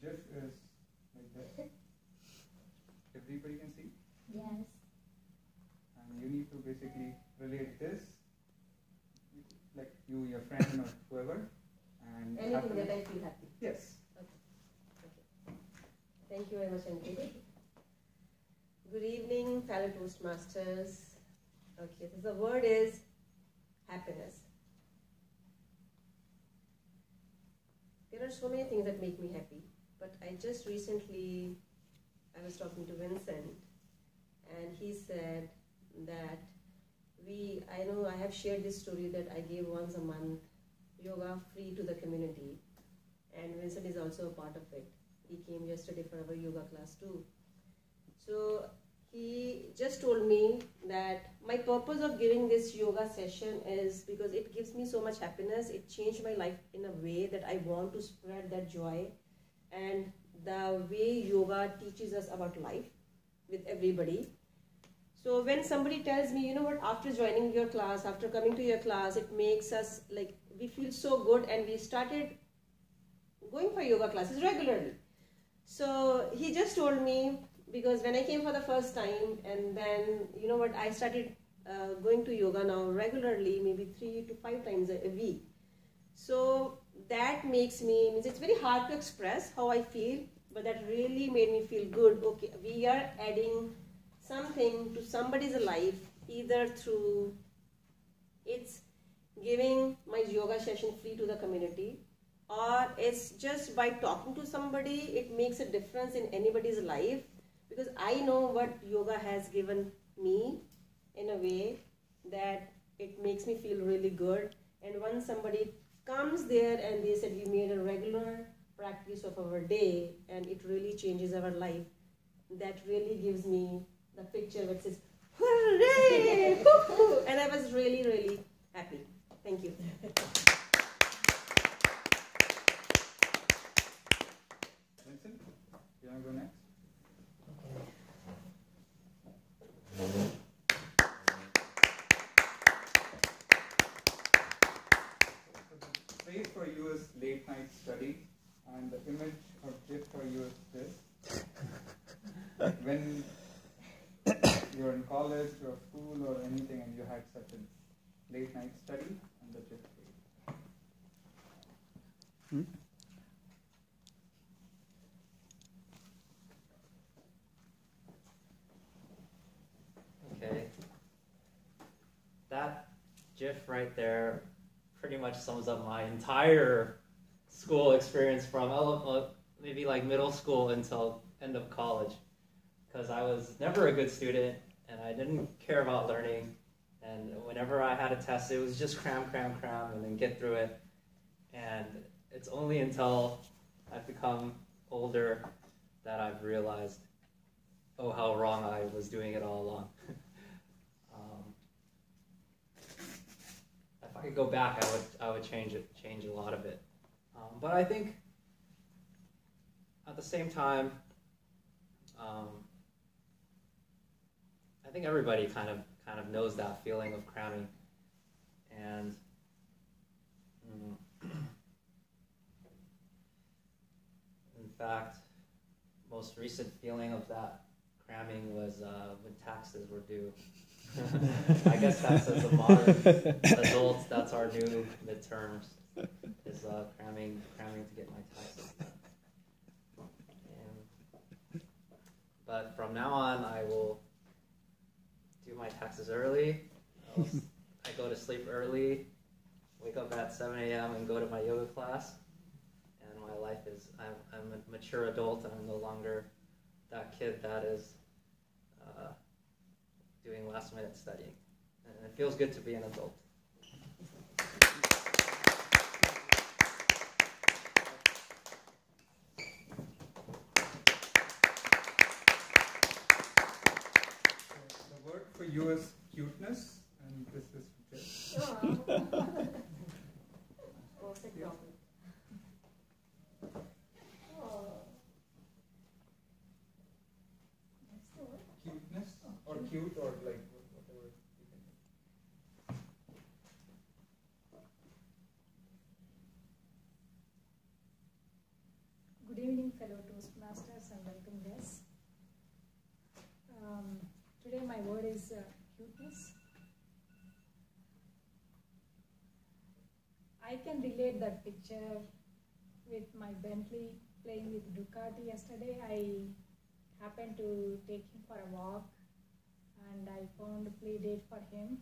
GIF is like this. Everybody can see? Yes. And you need to basically relate this, like you, your friend, or whoever. And anything that I feel happy. Yes. Okay. Thank you very much, Ankit. Good evening, fellow Toastmasters. Okay, so the word is happiness. There are so many things that make me happy, but I just recently, I was talking to Vincent, and he said that I know I have shared this story that I gave once a month yoga free to the community, and Vincent is also a part of it. He came yesterday for our yoga class too. So he just told me that my purpose of giving this yoga session is because it gives me so much happiness. It changed my life in a way that I want to spread that joy, and the way yoga teaches us about life with everybody. So when somebody tells me, you know what, after joining your class, after coming to your class, it makes us like, we feel so good, and we started going for yoga classes regularly. So he just told me, because when I came for the first time, and then, you know what, I started going to yoga now regularly, maybe 3 to 5 times a week. So that means it's very hard to express how I feel, but that really made me feel good. Okay, we are adding something to somebody's life, either through it's giving my yoga session free to the community, or it's just by talking to somebody, it makes a difference in anybody's life, because I know what yoga has given me in a way that it makes me feel really good. And once somebody comes there and they said, we made a regular practice of our day and it really changes our life, that really gives me the picture that says, hooray, and I was really, really happy. Thank you. Vincent, you want to go next? The phrase for you is late night study, and the image or GIF for you is this. When you're in college or school or anything and you had such a late night study, and the GIF for you. Okay. That GIF right there pretty much sums up my entire school experience from maybe like middle school until end of college, because I was never a good student and I didn't care about learning, and whenever I had a test it was just cram and then get through it. And it's only until I've become older that I've realized, oh, how wrong I was doing it all along. If I could go back, I would change a lot of it. But I think at the same time, I think everybody kind of knows that feeling of cramming, and in fact, most recent feeling of that cramming was when taxes were due. I guess that's, as a modern adult, that's our new midterms, is cramming to get my taxes done. But from now on, I will do my taxes early. I go to sleep early, wake up at 7 a.m. and go to my yoga class. And my life is, I'm a mature adult, and I'm no longer that kid that is doing last-minute studying. And it feels good to be an adult. The word for you is cuteness, and this is just. Perfect topic. Cuteness, or cute, or like whatever you can. Good evening, fellow Toastmasters and welcome guests. Today my word is cuteness. I can relate that picture with my Bentley playing with Ducati yesterday. I happened to take him for a walk and I found a play date for him.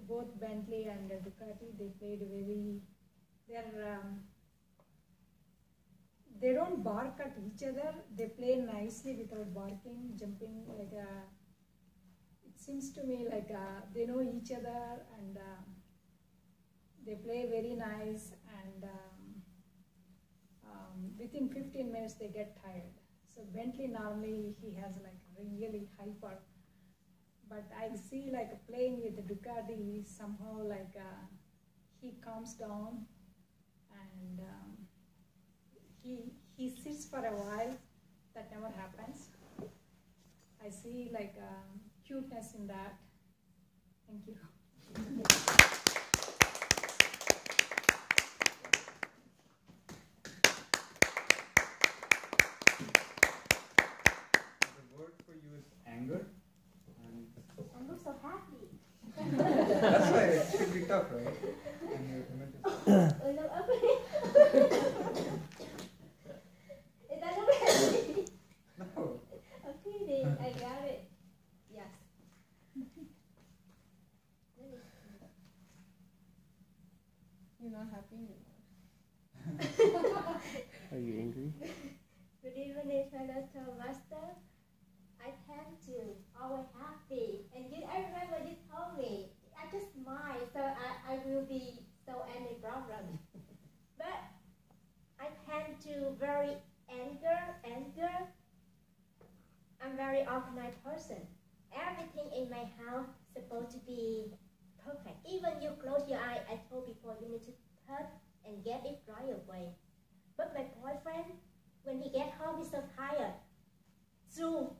Both Bentley and Ducati, they played they don't bark at each other. They play nicely without barking, jumping like it seems to me like they know each other and they play very nice and within 15 minutes they get tired. So Bentley normally he has like really hyper, but I see like playing with the Ducati somehow like he calms down and he sits for a while. That never happens. I see like cuteness in that. Thank you. The word for you is anger. And I'm so happy. that's why it should be tough, right? And your image is Is that okay? no. Okay, then I got it. Yes. You're not happy anymore. Are you angry? Good evening, fellow Master. I tend to always happy. And I remember you told me, I just smile, so I will be so any problem. But I tend to very anger. I'm very organized person. Everything in my house supposed to be perfect. Even you close your eye, I told before you need to turn and get it right away. But my boyfriend, when he get home, he's so tired. Threw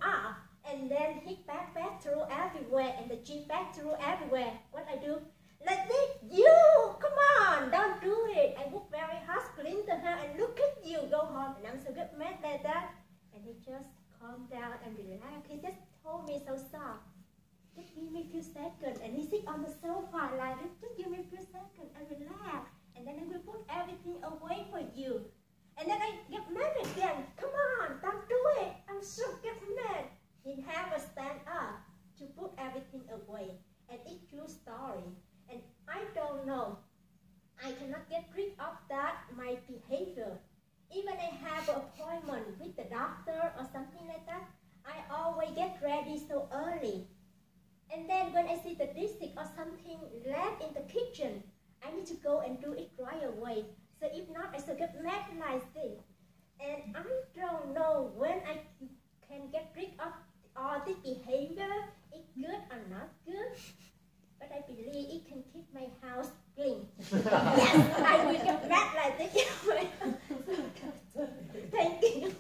up, and then he back through everywhere, and the Jeep back through everywhere. What I do? Like this, you, come on, don't do it. I work very hard, scream to her, and look at you, go home, and I'm so good mad like that. And he just calmed down and relaxed. He just told me so soft, just give me a few seconds. And he sit on the sofa like this, just give me a few seconds and relax. And then I will put everything away for you. And then I get mad again. Come on, don't do it. I'm so get mad. He have a stand up to put everything away. And it's true story. And I don't know. I cannot get rid of that, my behavior. Even I have an appointment with the doctor or something like that, I always get ready so early. And then when I see the dish or something left in the kitchen, I need to go and do it right away. So if not, I should get mad like this. And I don't know when I can get rid of all this behavior. It's good or not good. But I believe it can keep my house clean. Yes, I will get mad like this. Thank you.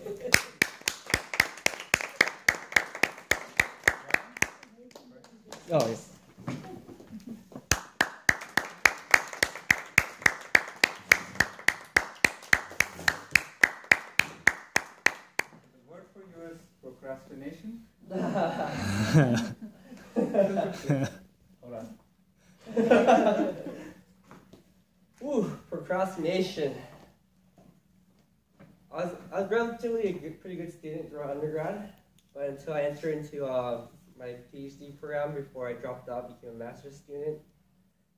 Oh, yes. The word for you is procrastination. Hold on. Ooh, procrastination. I was relatively a pretty good student throughout undergrad, but until I entered into my PhD program before I dropped out, became a master's student,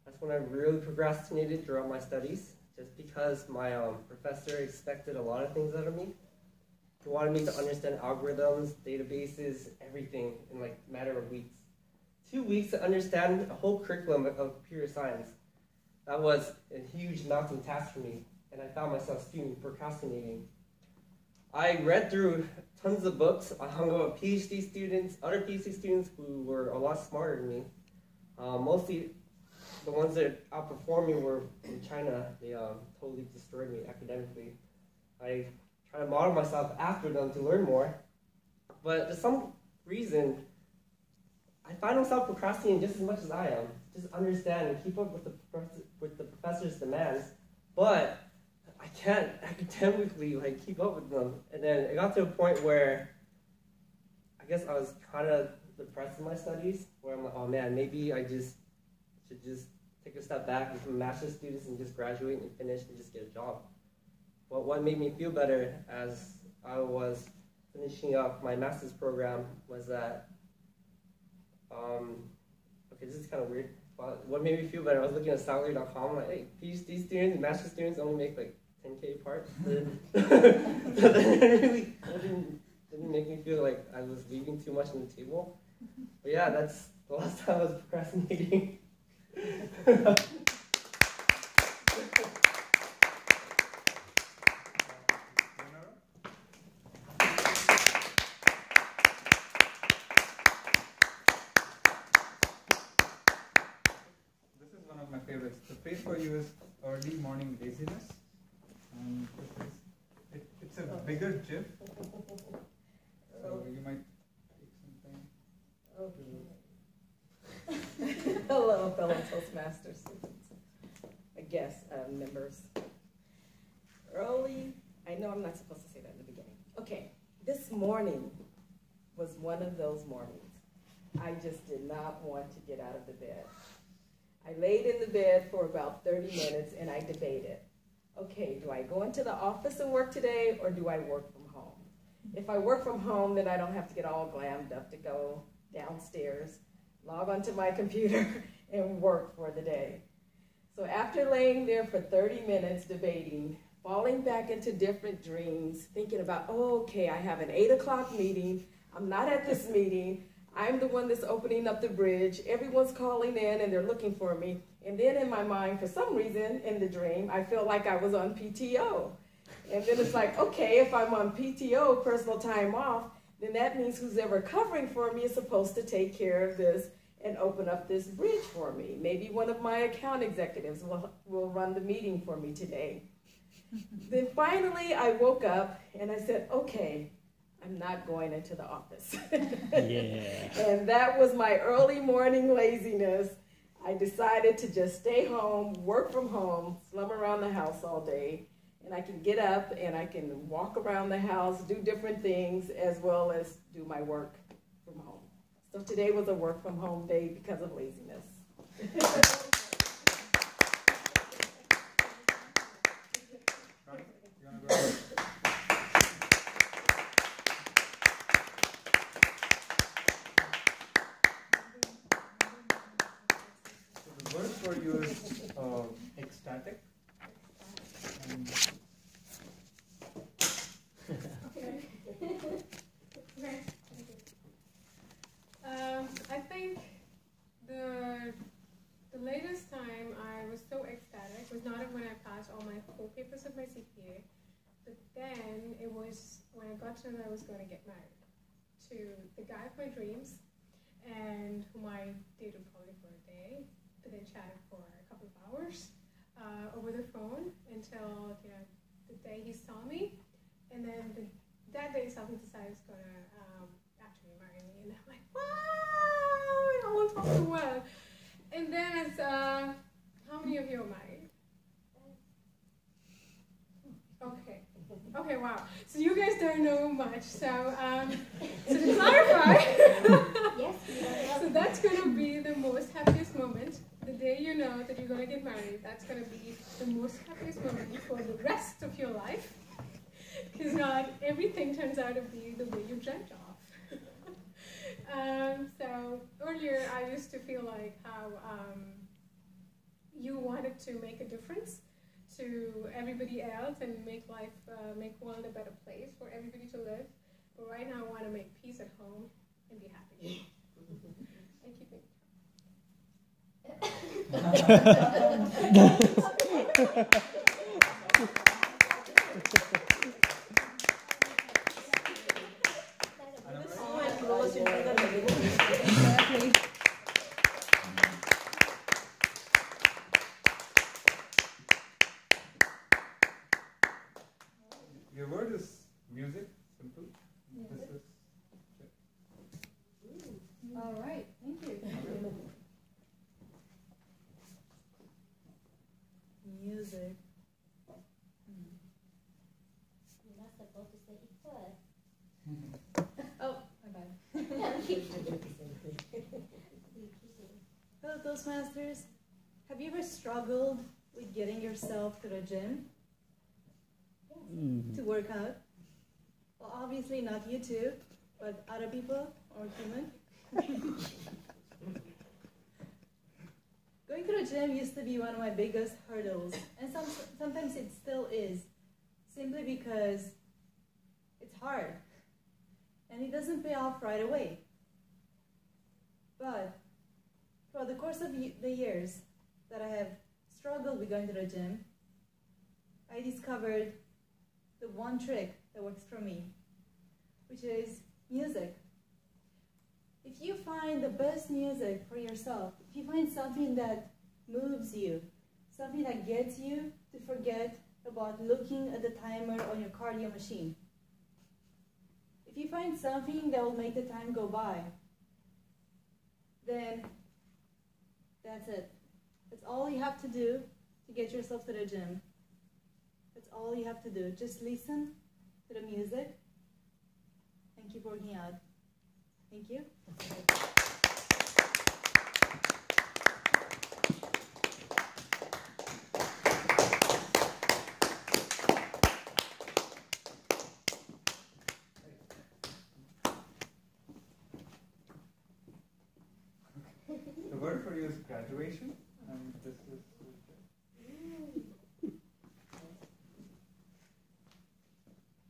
that's when I really procrastinated throughout my studies, just because my professor expected a lot of things out of me. He wanted me to understand algorithms, databases, everything in like a matter of weeks. 2 weeks to understand a whole curriculum of computer science. That was a huge mounting task for me, and I found myself procrastinating. I read through tons of books. I hung out with PhD students, other PhD students who were a lot smarter than me. Mostly the ones that outperformed me were in China. They totally destroyed me academically. I try to model myself after them to learn more, but for some reason, I find myself procrastinating just as much as I am. Just understand and keep up with the professor's demands, but I can't academically like keep up with them. And then it got to a point where I guess I was kind of depressed in my studies, where I'm like, oh man, maybe I just should just take a step back and become a master's student and just graduate and finish and just get a job. But what made me feel better as I was finishing up my master's program was that, okay, this is kind of weird, but what made me feel better, I was looking at salary.com, like, hey, PhD students and master's students only make like 10K apart. It really didn't make me feel like I was leaving too much on the table. But yeah, that's the last time I was procrastinating. My favorites. The phrase for you is early morning laziness. And it's a bigger GIF, so you might take some time. Okay. Hello, fellow Toastmasters students. I guess members. Early, I know I'm not supposed to say that in the beginning. Okay, this morning was one of those mornings. I just did not want to get out of the bed. I laid in the bed for about 30 minutes and I debated, okay, do I go into the office and work today or do I work from home? If I work from home, then I don't have to get all glammed up to go downstairs, log onto my computer and work for the day. So after laying there for 30 minutes debating, falling back into different dreams, thinking about, oh, okay, I have an 8 o'clock meeting, I'm not at this meeting, I'm the one that's opening up the bridge. Everyone's calling in and they're looking for me. And then in my mind, for some reason, in the dream, I felt like I was on PTO. And then it's like, okay, if I'm on PTO, personal time off, then that means who's ever covering for me is supposed to take care of this and open up this bridge for me. Maybe one of my account executives will run the meeting for me today. Then finally, I woke up and I said, okay, I'm not going into the office. Yeah. And that was my early morning laziness. I decided to just stay home, work from home, slum around the house all day, and I can get up and I can walk around the house, do different things, as well as do my work from home. So today was a work from home day because of laziness. The word for you is ecstatic. And I think the latest time I was so ecstatic was not when I passed all my core papers of my CPA, but then it was when I got to know I was going to get married to the guy of my dreams, and whom I dated probably for a day, but then chatted for a couple of hours over the phone until the day he saw me, and then that day itself he decided he's going to actually marry me, and I'm like, wow, it all went so well. And then it's, how many of you are married? Okay, wow. So you guys don't know much. So, so to clarify, Yes, so that's going to be the most happiest moment. The day you know that you're going to get married, that's going to be the most happiest moment for the rest of your life. Because not everything turns out to be the way you dreamt of. So earlier I used to feel like how you wanted to make a difference to everybody else and make life, make world a better place for everybody to live. But right now I want to make peace at home and be happy. And keep it. your word is music, simple. This is All right, thank you. Music. say it first. Oh, my bad. Hello, Toastmasters. Have you ever struggled with getting yourself to the gym to work out? Well, obviously not you two, but other people or human. Going to the gym used to be one of my biggest hurdles, and sometimes it still is, simply because it's hard, and it doesn't pay off right away. But throughout the course of the years that I have struggled with going to the gym, I discovered the one trick that works for me, which is music. If you find the best music for yourself, if you find something that moves you, something that gets you to forget about looking at the timer on your cardio machine, if you find something that will make the time go by, then that's it. That's all you have to do to get yourself to the gym. That's all you have to do. Just listen to the music and keep working out. Thank you. The word for you is graduation, and this is.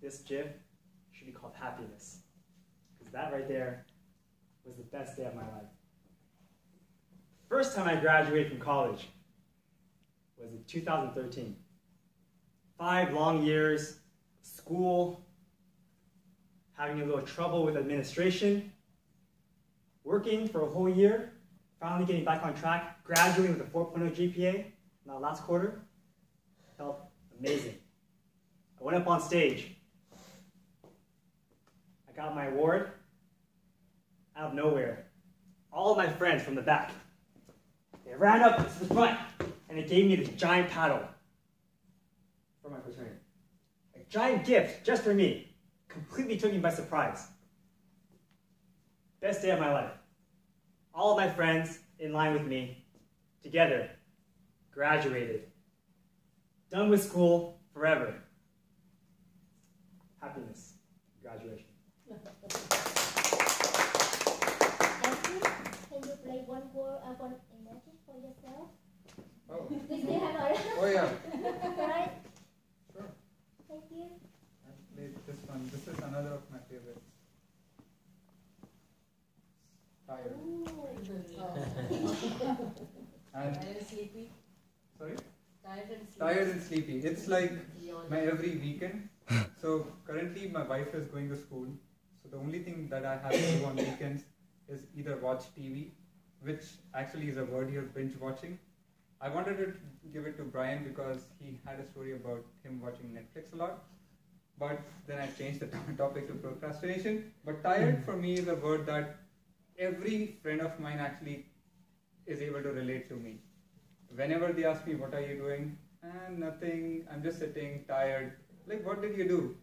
This GIF should be called happiness, because that right there was the best day of my life. First time I graduated from college was in 2013. 5 long years, school, having a little trouble with administration, working for a whole year, finally getting back on track, graduating with a 4.0 GPA in that last quarter, felt amazing. I went up on stage. I got my award out of nowhere. All of my friends from the back, they ran up to the front and they gave me this giant paddle for my fraternity. A giant gift just for me. Completely took me by surprise. Best day of my life. All of my friends in line with me, together, graduated. Done with school forever. Happiness. Graduation. Can you play one word, one emoji for yourself? Oh. Do you have a Oh yeah. right? Sure. Thank you. I played this one. This is another of my favorites. Tired. And sleepy. sorry? Tired and sleepy. Tired and sleepy. It's like my every weekend. So currently my wife is going to school. So the only thing that I have to do on weekends is either watch TV, which actually is a word here, binge watching. I wanted to give it to Brian because he had a story about him watching Netflix a lot. But then I changed the topic to procrastination. But tired for me is a word that every friend of mine actually is able to relate to me. Whenever they ask me, what are you doing? Nothing, I'm just sitting, tired. Like, what did you do?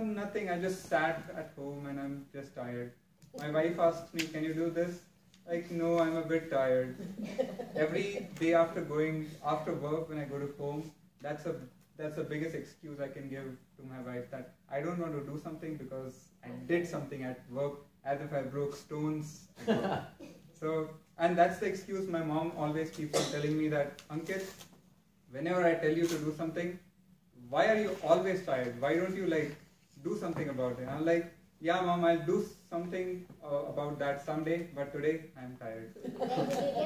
Nothing, I just sat at home and I'm just tired. My wife asked me, can you do this? Like, no, I'm a bit tired. Every day after work, when I go to home, that's the biggest excuse I can give to my wife, that I don't want to do something because I did something at work, as if I broke stones at work. So, and that's the excuse my mom always keeps on telling me, that, Ankit, whenever I tell you to do something, why are you always tired? Why don't you do something about it? I'm like, yeah, mom, I'll do something about that someday, but today I'm tired. And